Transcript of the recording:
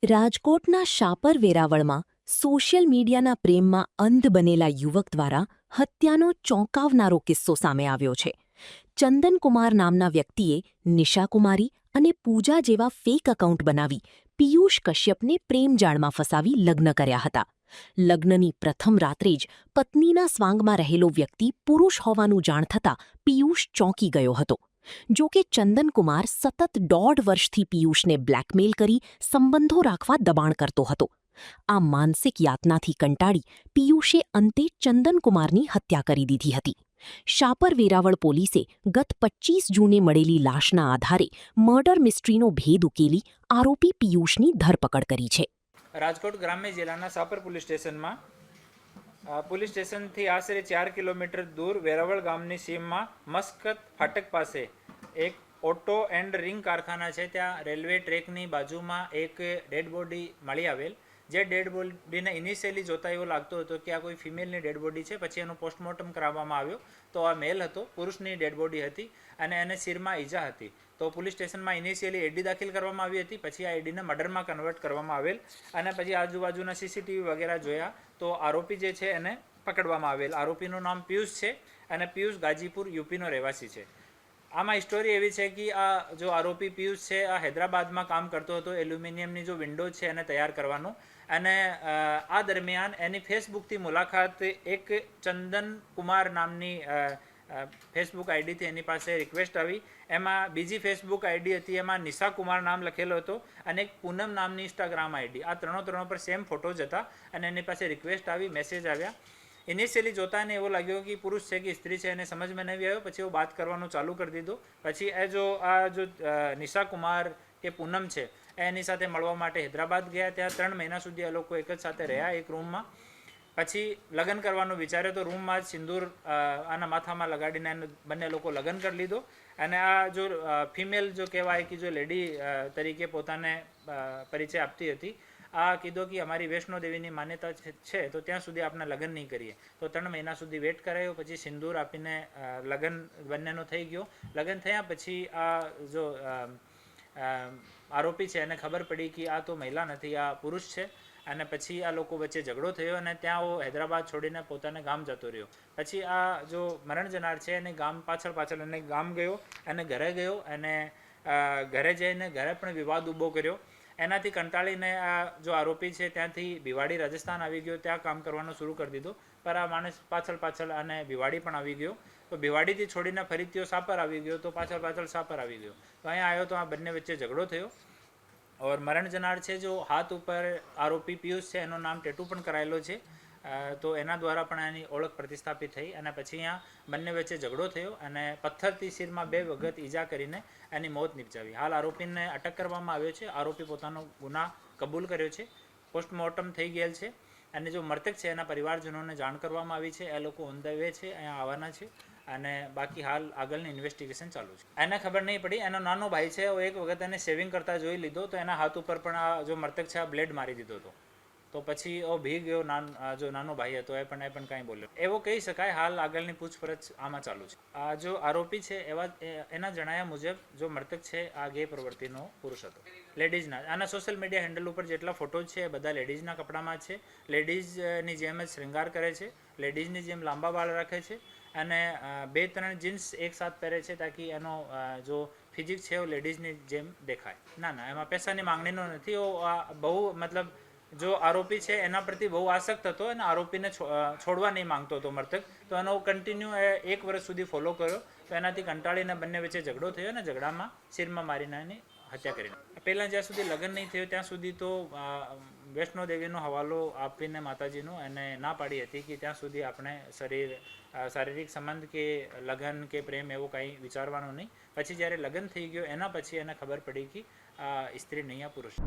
રાજકોટના શાપર વેરાવળમાં સોશિયલ મીડિયાના પ્રેમમાં અંધ બનેલા યુવક દ્વારા હત્યાનો ચોંકાવનારો કિસ્સો સામે આવ્યો છે. ચંદનકુમાર નામના વ્યક્તિએ નિશાકુમારી અને પૂજા જેવા ફેક એકાઉન્ટ બનાવી પિયુષ કશ્યપને પ્રેમજાળમાં ફસાવી લગ્ન કર્યા હતા. લગ્નની પ્રથમ રાત્રે જ પત્નીના સ્વાંગમાં રહેલો વ્યક્તિ પુરુષ હોવાનું જાણ થતાં પિયુષ ચોંકી ગયો હતો. જો કે ચંદનકુમાર સતત 1.5 વર્ષથી પિયુષને બ્લેકમેલ કરી સંબંધો રાખવા દબાણ કરતો હતો. આ માનસિક યાતનાથી કંટાળી પિયુષે અંતે ચંદનકુમારની હત્યા કરી દીધી હતી. શાપર વેરાવળ પોલીસે ગત 25 જૂને મળેલી લાશના આધારે મર્ડર મિસ્ટ્રીનો ભેદ ઉકેલી આરોપી પિયુષની ધરપકડ કરી છે. રાજકોટ ગ્રામ્ય જિલ્લાના શાપર પોલીસ સ્ટેશનમાં પોલીસ સ્ટેશનથી આશરે 4 કિલોમીટર દૂર વેરાવળ ગામની સીમમાં મસ્કત ફાટક પાસે એક ઓટો એન્ડ રિંગ કારખાના છે. ત્યાં રેલવે ટ્રેકની બાજુમાં એક ડેડ બોડી મળી આવેલ. જે ડેડ બોડીને ઇનિશિયલી જોતા એવો લાગતો હતો કે આ કોઈ ફિમેલની ડેડ બોડી છે. પછી એનું પોસ્ટમોર્ટમ કરાવવામાં આવ્યો તો આ મેલ હતો, પુરુષની ડેડ બોડી હતી અને એને શિરમાં ઈજા હતી. તો પોલીસ સ્ટેશનમાં ઇનિશિયલી એડી દાખલ કરવામાં આવી હતી. પછી આ એડીને મર્ડરમાં કન્વર્ટ કરવામાં આવેલ અને પછી આજુબાજુના સીસીટીવી વગેરે જોયા તો આરોપી જે છે એને પકડવામાં આવેલ. આરોપીનું નામ પિયુષ છે અને પિયુષ ગાજીપુર યુપીનો રહેવાસી છે. આમાં સ્ટોરી એવી છે કે આ જો આરોપી પિયુષ છે આ હૈદરાબાદમાં કામ કરતો હતો એલ્યુમિનિયમની જો વિન્ડો છે એને તૈયાર કરવાનું. અને આ દરમિયાન એની ફેસબુકથી મુલાકાત એક ચંદન કુમાર નામની ફેસબુક આઈડીથી એની પાસે રિક્વેસ્ટ આવી. એમાં બીજી ફેસબુક આઈડી હતી, એમાં નિશા કુમાર નામ લખેલો હતો અને એક પૂનમ નામની ઇન્સ્ટાગ્રામ આઈડી. આ ત્રણો પર સેમ ફોટોઝ હતા અને એની પાસે રિક્વેસ્ટ આવી, મેસેજ આવ્યા. ઇનિશિયલી જોતા એને એવો લાગ્યો કે પુરુષ છે કે સ્ત્રી છે એને સમજમાં નહીં આવ્યો. પછી એવો વાત કરવાનું ચાલુ કરી દીધું. પછી આ જો નિશા કુમાર કે પૂનમ છે એની સાથે મળવા માટે હૈદરાબાદ ગયા. ત્યાં 3 મહિના સુધી આ લોકો એક જ સાથે રહ્યા એક રૂમમાં. પછી લગ્ન કરવાનું વિચાર્યો તો રૂમમાં જ સિંદૂર આના માથામાં લગાડીને એને બંને લોકો લગ્ન કરી લીધો. અને આ જો ફિમેલ જો કહેવાય કે જો લેડી તરીકે પોતાને પરિચય આપતી હતી, આ કીધો કે અમારી વૈષ્ણો દેવીની માન્યતા છે તો ત્યાં સુધી આપણે લગ્ન નહીં કરીએ. તો 3 મહિના સુધી વેટ કરાયો. પછી સિંદૂર આપીને લગ્ન બંનેનો થઈ ગયો. લગ્ન થયા પછી આ જો આરોપી છે એને ખબર પડી કે આ તો મહિલા નથી, આ પુરુષ છે. અને પછી આ લોકો વચ્ચે ઝઘડો થયો અને ત્યાં હૈદરાબાદ છોડીને પોતાને ગામ જતો રહ્યો. પછી આ જો મરણ જનાર છે એને ગામ પાછળ એને ગામ ગયો અને ઘરે ગયો અને ઘરે જઈને ઘરે પણ વિવાદ ઊભો કર્યો. એનાથી કંટાળીને આ જો આરોપી છે ત્યાંથી ભિવાડી રાજસ્થાન આવી ગયો, ત્યાં કામ કરવાનું શરૂ કરી દીધું. પર આ માણસ પાછળ અને ભિવાડી પણ આવી ગયો. તો ભિવાડીથી છોડીને ફરીથી શાપર આવી ગયો, તો પાછળ શાપર આવી ગયો. તો અહીંયા આવ્યો તો આ બંને વચ્ચે ઝઘડો થયો. ઓર મરણ જનાર છે જો હાથ ઉપર આરોપી પિયુષ છે એનું નામ ટેટુ પણ કરાયેલો છે. તો એના દ્વારા પણ એની ઓળખ પ્રતિસ્થાપિત થઈ. અને પછી અહીંયા બંને વચ્ચે ઝઘડો થયો અને પથ્થરથી શિરમાં 2 વખત ઈજા કરીને એની મોત નિપજાવી. હાલ આરોપીને અટક કરવામાં આવ્યો છે. આરોપી પોતાનો ગુના કબૂલ કર્યો છે. પોસ્ટમોર્ટમ થઈ ગયેલ છે અને જો મૃતક છે એના પરિવારજનોને જાણ કરવામાં આવી છે. એ લોકો ઓન ધ વે છે, અહીંયા આવવાના છે અને બાકી હાલ આગળની ઇન્વેસ્ટિગેશન ચાલુ છે. એને ખબર નહીં પડી, એનો નાનો ભાઈ છે, એક વખત એને સેવિંગ કરતા જોઈ લીધો તો એના હાથ ઉપર પણ આ જો મૃતક છે આ બ્લેડ મારી દીધો હતો. તો પછી ભી ગયો જો નાનો ભાઈ હતો એ પણ કાંઈ બોલ્યો એવો કહી શકાય. હાલ આગળની પૂછપરછ આમાં ચાલુ છે. આ જો આરોપી છે એના જણાવ્યા મુજબ જો મૃતક છે આ ગે પ્રવૃત્તિનો પુરુષ હતો, લેડીઝના. આના સોશિયલ મીડિયા હેન્ડલ ઉપર જેટલા ફોટોઝ છે એ બધા લેડીઝના કપડામાં છે. લેડીઝની જેમ જ શ્રૃંગાર કરે છે, લેડીઝની જેમ લાંબા વાળ રાખે છે અને 2-3 જીન્સ એક સાથ પહેરે છે તાકી એનો જો ફિઝિક્સ છે એ લેડીઝની જેમ દેખાય. ના એમાં પૈસાની માંગણીનો નથી. બહુ મતલબ જો આરોપી છે એના પ્રતિ બહુ આસક્ત હતો અને આરોપીને છોડવા નહીં માંગતો હતો મૃતક. તો એનો કન્ટિન્યુ 1 વર્ષ સુધી ફોલો કર્યો. તો એનાથી કંટાળીને બંને વચ્ચે ઝઘડો થયો અને ઝઘડામાં શિરમાં મારીને એની હત્યા કરી. પહેલાં જ્યાં સુધી લગ્ન નહીં થયું ત્યાં સુધી તો વૈષ્ણો દેવીનો હવાલો આપીને માતાજીનો એને ના પાડી હતી કે ત્યાં સુધી આપણે શારીરિક સંબંધ કે લગ્ન કે પ્રેમ એવું કાંઈ વિચારવાનું નહીં. પછી જ્યારે લગ્ન થઈ ગયો એના પછી એને ખબર પડી કે આ સ્ત્રી નહીં આ પુરુષ.